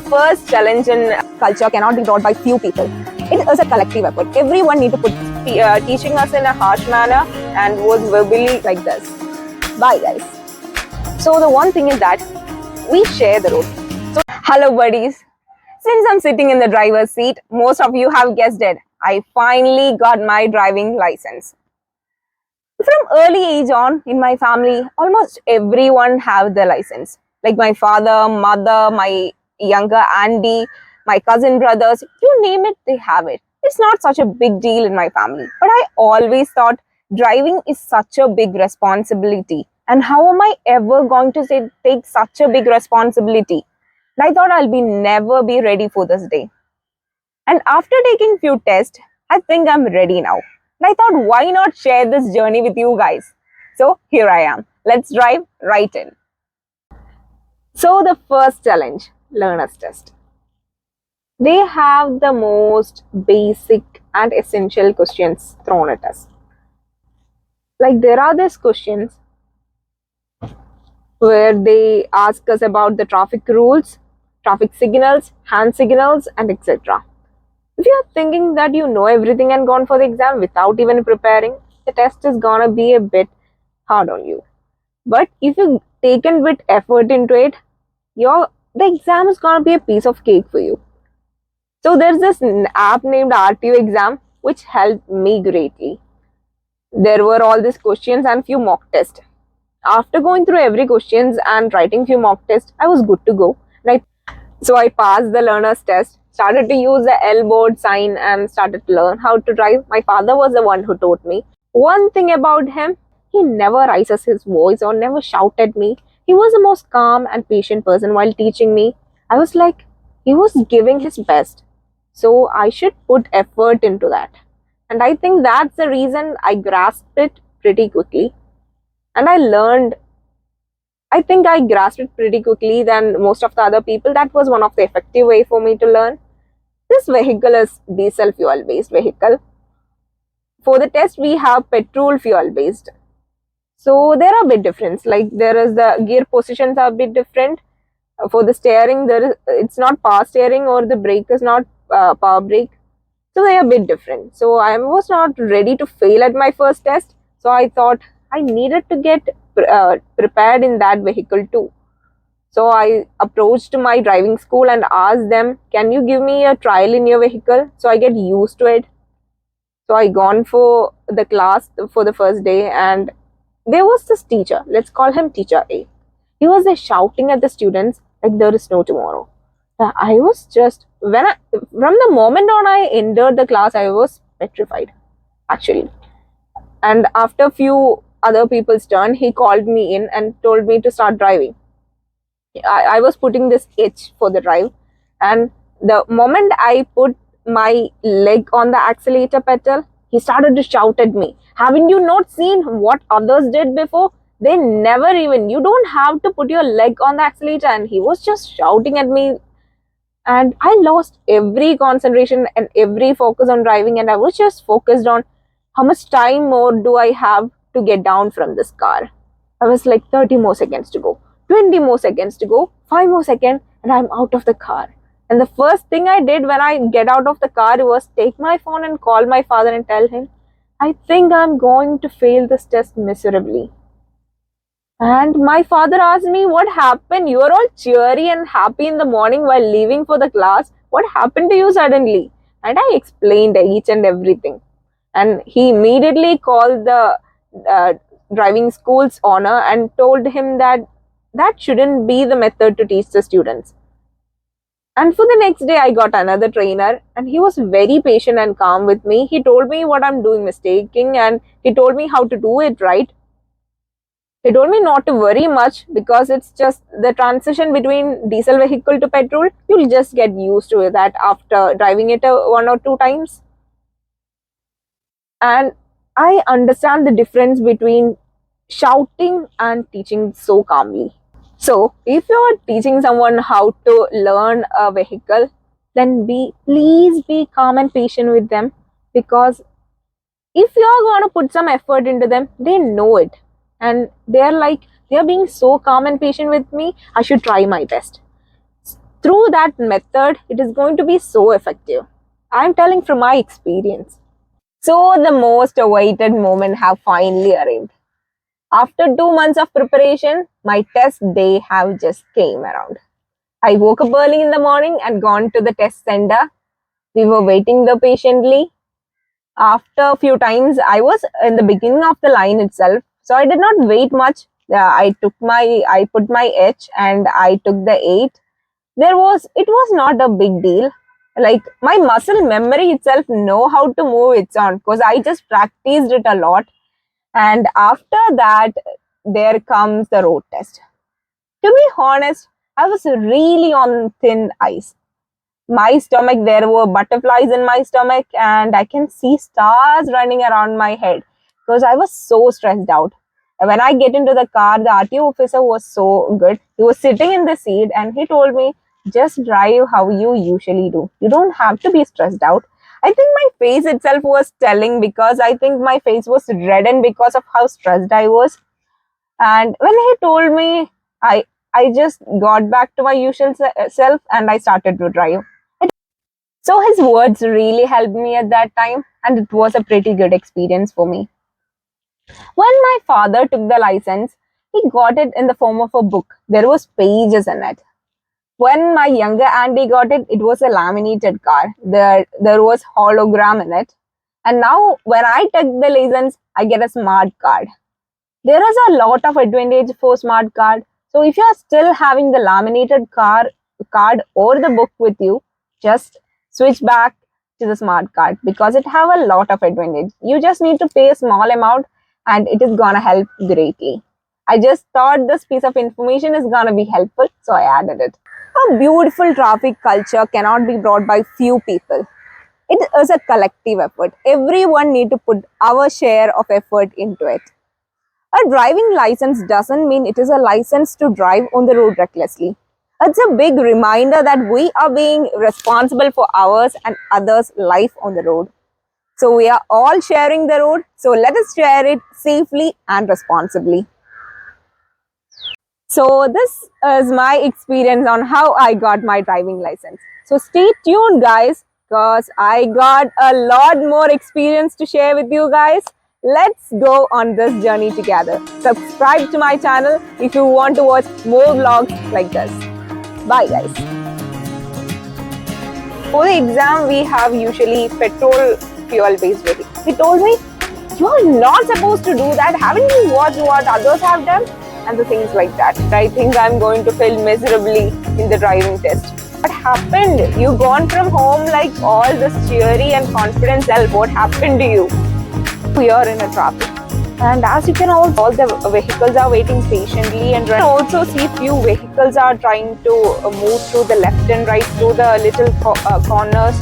first challenge in culture cannot be brought by few people. It is a collective effort. Everyone need to put teaching us in a harsh manner and was verbally like this. Bye guys. So the one thing is that we share the road. So hello buddies. Since I'm sitting in the driver's seat, most of you have guessed it. I finally got my driving license. From early age on in my family, almost everyone have the license. Like my father, mother, my younger auntie, my cousin brothers, you name it, they have it. It's not such a big deal in my family. But I always thought driving is such a big responsibility. And how am I ever going to take such a big responsibility? And I thought never be ready for this day. And after taking few tests, I think I'm ready now. And I thought, why not share this journey with you guys? So here I am. Let's drive right in. So the first challenge, learner's test. They have the most basic and essential questions thrown at us. Like there are these questions where they ask us about the traffic rules, traffic signals, hand signals, and etc. If you're thinking that you know everything and gone for the exam without even preparing, the test is gonna be a bit hard on you. But if you taken bit effort into it, the exam is gonna be a piece of cake for you. So there's this app named RTO exam which helped me greatly. There were all these questions and few mock tests. After going through every questions and writing few mock tests, I was good to go. Right? So I passed the learner's test, started to use the L board sign and started to learn how to drive. My father was the one who taught me. One thing about him, he never raises his voice or never shouted at me. He was the most calm and patient person while teaching me. I was like, he was giving his best. So I should put effort into that. And I think that's the reason I grasped it pretty quickly. And I think I grasped it pretty quickly than most of the other people. That was one of the effective way for me to learn. This vehicle is diesel fuel based vehicle. For the test, we have petrol fuel based. So there are a bit difference. Like there is the gear positions are a bit different. For the steering, it's not power steering or the brake is not power brake. So they are a bit different. So I was not ready to fail at my first test. So I thought I needed to get prepared in that vehicle too. So I approached my driving school and asked them, can you give me a trial in your vehicle so I get used to it? So I gone for the class for the first day and there was this teacher. Let's call him Teacher A. He was there shouting at the students like there is no tomorrow. I was just, from the moment on I entered the class, I was petrified actually. And after a few other people's turn, he called me in and told me to start driving. I was putting this H for the drive. And the moment I put my leg on the accelerator pedal, he started to shout at me. Haven't you not seen what others did before? They never even, you don't have to put your leg on the accelerator. And he was just shouting at me. And I lost every concentration and every focus on driving. And I was just focused on how much time more do I have to get down from this car. I was like 30 more seconds to go, 20 more seconds to go, 5 more seconds, and I'm out of the car. And the first thing I did when I get out of the car was take my phone and call my father and tell him, I think I'm going to fail this test miserably. And my father asked me, what happened? You are all cheery and happy in the morning while leaving for the class. What happened to you suddenly? And I explained each and everything. And he immediately called the driving school's owner and told him that shouldn't be the method to teach the students. And for the next day, I got another trainer and he was very patient and calm with me. He told me what I'm doing mistaking and he told me how to do it right. He told me not to worry much because it's just the transition between diesel vehicle to petrol. You'll just get used to that after driving it 1 or 2 times. And I understand the difference between shouting and teaching so calmly. So if you're teaching someone how to learn a vehicle, then please be calm and patient with them, because if you're going to put some effort into them, they know it. And they're being so calm and patient with me, I should try my best. through that method, it is going to be so effective. I'm telling from my experience. So the most awaited moment have finally arrived. After 2 months of preparation, my test day have just came around. I woke up early in the morning and gone to the test center. We were waiting there patiently. After a few times, I was in the beginning of the line itself, so I did not wait much. I put my H and I took the 8. It was not a big deal. Like my muscle memory itself know how to move its on because I just practiced it a lot. And after that, there comes the road test. To be honest, I was really on thin ice. My stomach, there were butterflies in my stomach, and I can see stars running around my head because I was so stressed out. And when I get into the car, the RTO officer was so good. He was sitting in the seat and he told me, just drive how you usually do. You don't have to be stressed out. I think my face itself was telling because I think my face was reddened because of how stressed I was. And when he told me, I just got back to my usual self and I started to drive. So his words really helped me at that time, and it was a pretty good experience for me. When my father took the license, he got it in the form of a book. There was pages in it. When my younger auntie got it, it was a laminated card. There was hologram in it. And now when I take the license, I get a smart card. There is a lot of advantage for smart card. So if you are still having the laminated card or the book with you, just switch back to the smart card because it have a lot of advantage. You just need to pay a small amount and it is gonna help greatly. I just thought this piece of information is gonna be helpful, so I added it. A beautiful traffic culture cannot be brought by few people. It is a collective effort. Everyone need to put our share of effort into it. A driving license doesn't mean it is a license to drive on the road recklessly. It's a big reminder that we are being responsible for ours and others' life on the road. So we are all sharing the road, so let us share it safely and responsibly. So this is my experience on how I got my driving license. So stay tuned guys because I got a lot more experience to share with you guys. Let's go on this journey together. Subscribe to my channel if you want to watch more vlogs like this. Bye guys. For the exam, we have usually petrol fuel based vehicle. He told me, you're not supposed to do that. Haven't you watched what others have done? And the things like that. I think I'm going to fail miserably in the driving test. What happened? You gone from home like all this cheery and confident self. What happened to you? We are in a traffic. And as you can all the vehicles are waiting patiently, and you can also see few vehicles are trying to move through the left and right through the little corners.